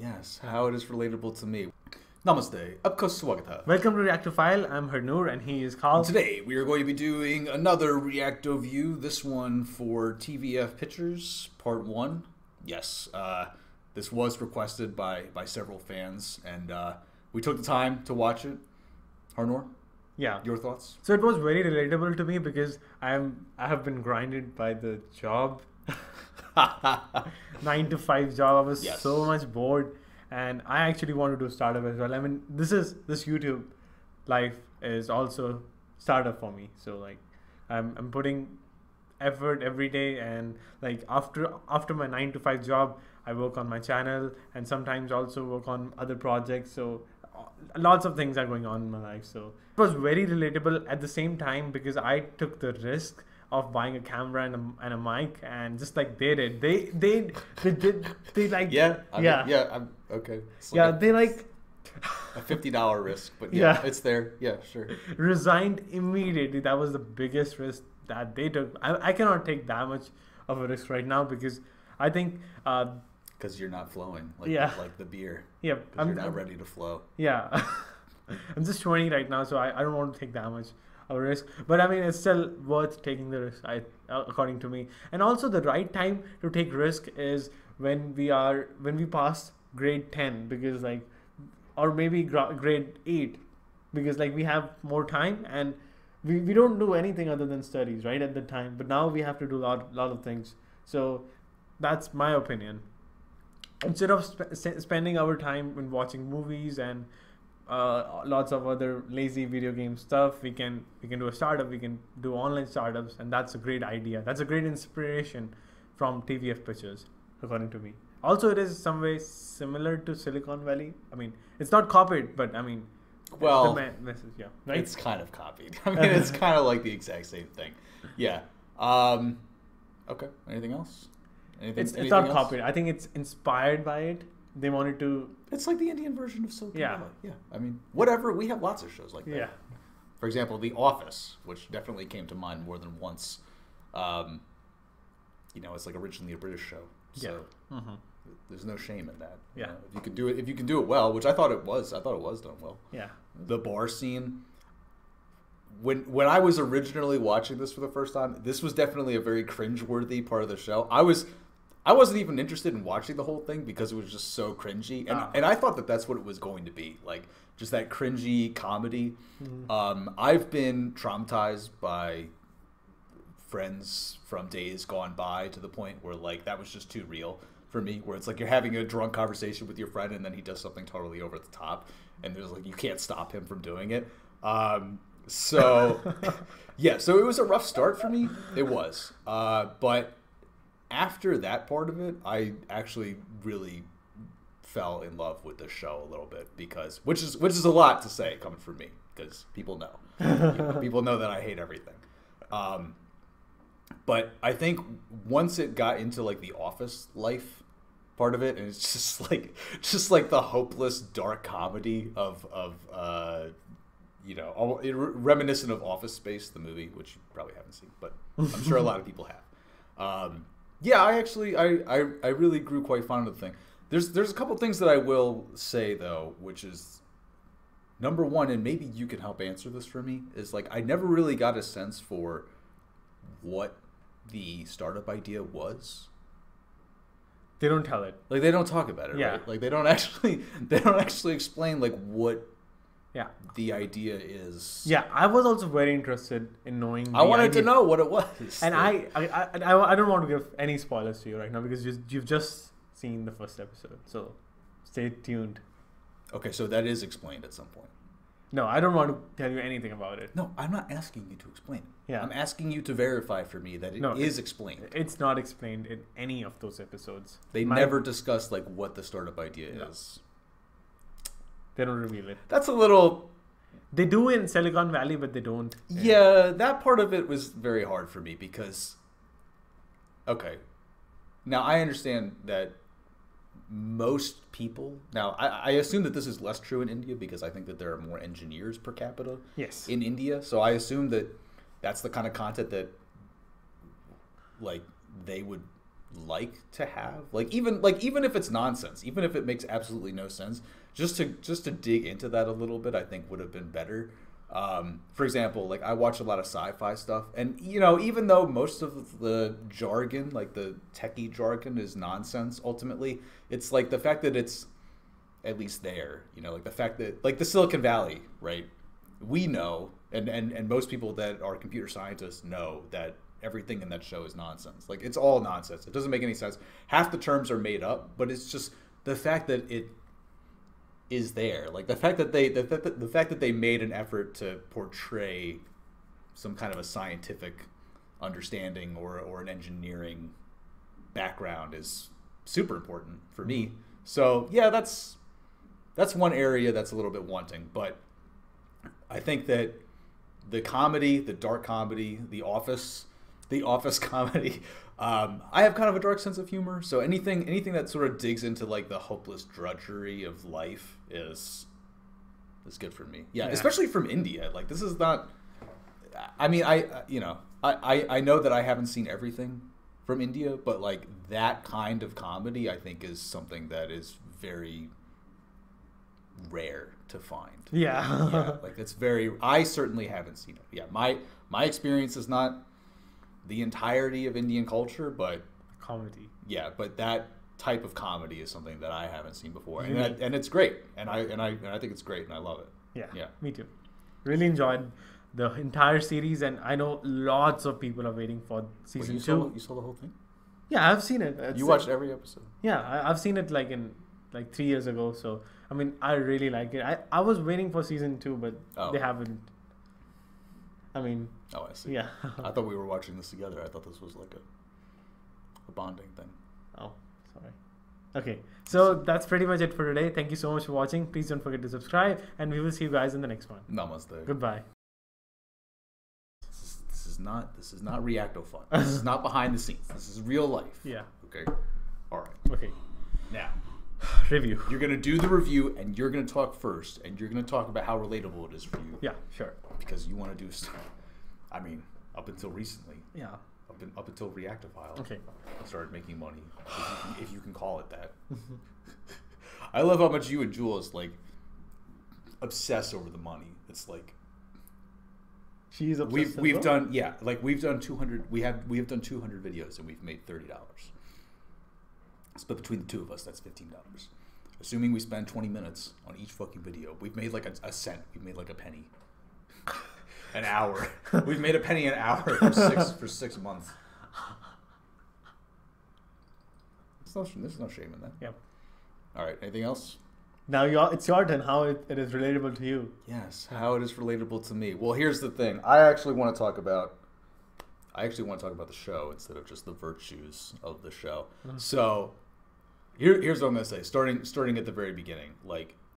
Yes, how it is relatable to me. Namaste. Apko swagata. Welcome to Reactophile. I'm Harnoor and he is Carl. Today we are going to be doing another Reacto View. This one for TVF PItchers Part 1. Yes, this was requested by several fans, and we took the time to watch it. Harnoor? Yeah. Your thoughts? So it was very relatable to me because I have been grinded by the job. 9 to 5 job. I was so much bored, and I actually want to do startup as well. I mean, this YouTube life is also startup for me. So like, I'm putting effort every day, and like after my 9 to 5 job, I work on my channel and sometimes also work on other projects. So lots of things are going on in my life. So it was very relatable at the same time because I took the risk of buying a camera and a mic, and just like they did, they like I'm okay. It's like they like a $50 risk, but it's there. Yeah, sure. Resigned immediately. That was the biggest risk that they took. I cannot take that much of a risk right now because I think because you're not flowing like the beer. Yeah, you're not ready to flow. Yeah. I'm just 20 right now, so I don't want to take that much of a risk. But I mean, it's still worth taking the risk, according to me. And also, the right time to take risk is when we pass grade 10, because like, or maybe grade 8, because like we have more time and we don't do anything other than studies right at the time. But now we have to do a lot of things. So that's my opinion. Instead of spending our time in watching movies and lots of other lazy video game stuff, we can do a startup. We can do online startups, and that's a great idea. That's a great inspiration from TVF PItchers, according to me. Also, it is some way similar to Silicon Valley. I mean, it's not copied, but I mean, well, the message, right? It's kind of copied. I mean, it's kind of like the exact same thing. Yeah. Okay. Anything else? It's not copied. I think it's inspired by it. They wanted to. It's like the Indian version of Silicon Valley. Yeah. I mean, whatever. We have lots of shows like that. Yeah. For example, The Office, which definitely came to mind more than once. It's like originally a British show, so there's no shame in that. Yeah. If you can do it well, which I thought it was done well. Yeah. The bar scene. When I was originally watching this for the first time, this was definitely a very cringeworthy part of the show. I wasn't even interested in watching the whole thing because it was just so cringy, and I thought that that's what it was going to be, like just that cringy comedy. I've been traumatized by Friends from days gone by to the point where like that was just too real for me. Where it's like you're having a drunk conversation with your friend and then he does something totally over the top, and there's like you can't stop him from doing it. So it was a rough start for me. It was, but after that part of it, I actually really fell in love with the show a little bit because, which is a lot to say coming from me because people know, people know that I hate everything. But I think once it got into like the office life part of it, and it's just like the hopeless dark comedy of reminiscent of Office Space, the movie, which you probably haven't seen, but I'm sure a lot of people have. I really grew quite fond of the thing. There's a couple things that I will say though, which is number one, and maybe you can help answer this for me, is like I never really got a sense for what the startup idea was. They don't tell it. Like they don't talk about it, right? Like they don't actually explain like what the idea is. Yeah, I was also very interested in knowing. I wanted to know what it was, and I don't want to give any spoilers to you right now because you've just seen the first episode, so stay tuned. Okay, so that is explained at some point. No, I don't want to tell you anything about it. No, I'm not asking you to explain it. Yeah, I'm asking you to verify for me that it is explained. It's not explained in any of those episodes. They never discuss like what the startup idea is. They don't reveal it. That's a little. They do in Silicon Valley, but they don't. Yeah, that part of it was very hard for me because. Okay, now I understand that most people. Now I assume that this is less true in India because I think that there are more engineers per capita. Yes. In India, so I assume that that's the kind of content that, like, they would like to have. Like even if it's nonsense, even if it makes absolutely no sense, just to dig into that a little bit, I think would have been better. For example, like I watch a lot of sci-fi stuff, and even though most of the jargon, like the techie jargon, is nonsense, ultimately, it's like the fact that it's at least there, like the fact that, like, the Silicon Valley, right? We know, and most people that are computer scientists know that everything in that show is nonsense. Like, it's all nonsense. It doesn't make any sense. Half the terms are made up, but it's just the fact that it is there. Like the fact that they made an effort to portray some kind of a scientific understanding or an engineering background is super important for me. So yeah, that's one area that's a little bit wanting. But I think that the comedy, the dark comedy, the office comedy, I have kind of a dark sense of humor, so anything that sort of digs into like the hopeless drudgery of life is good for me. Yeah, especially from India. Like, this is not. I mean, I know that I haven't seen everything from India, but like that kind of comedy, I think, is something that is very rare to find. Yeah, like it's very. I certainly haven't seen it. Yeah, my experience is not the entirety of Indian culture, but comedy. Yeah, but that type of comedy is something that I haven't seen before, and it's great, and I think it's great, and I love it. Yeah, me too. Really enjoyed the entire series, and I know lots of people are waiting for season 2. You saw the whole thing? Yeah, I've seen it. You watched every episode? Yeah, I've seen it like 3 years ago. So I mean, I really like it. I was waiting for season 2, but they haven't. I mean. Oh, I see. Yeah. I thought we were watching this together. I thought this was like a bonding thing. Oh, sorry. Okay, so that's pretty much it for today. Thank you so much for watching. Please don't forget to subscribe, and we will see you guys in the next one. Namaste. Goodbye. This is not reacto-fun. This is not behind the scenes. This is real life. Yeah. Okay. All right. Okay. Now, review. You're gonna do the review, and you're gonna talk first, and you're gonna talk about how relatable it is for you. Yeah, sure. Because you want to do stuff. I mean, up until recently. Yeah. Up until Reactifile. Okay. Started making money, if you can call it that. I love how much you and Jules like obsess over the money. It's like she's obsessed. We've done 200. We have done 200 videos and we've made $30. Split between the two of us, that's $15. Assuming we spend 20 minutes on each fucking video, we've made like a cent. We've made like a penny. An hour. We've made a penny an hour for 6 months. There's no shame in that. Yep. All right. Anything else? Now it's your turn. How it is relatable to you? Yes. How it is relatable to me. Well, here's the thing. I actually want to talk about the show instead of just the virtues of the show. Mm-hmm. So here's what I'm gonna say. Starting at the very beginning, like,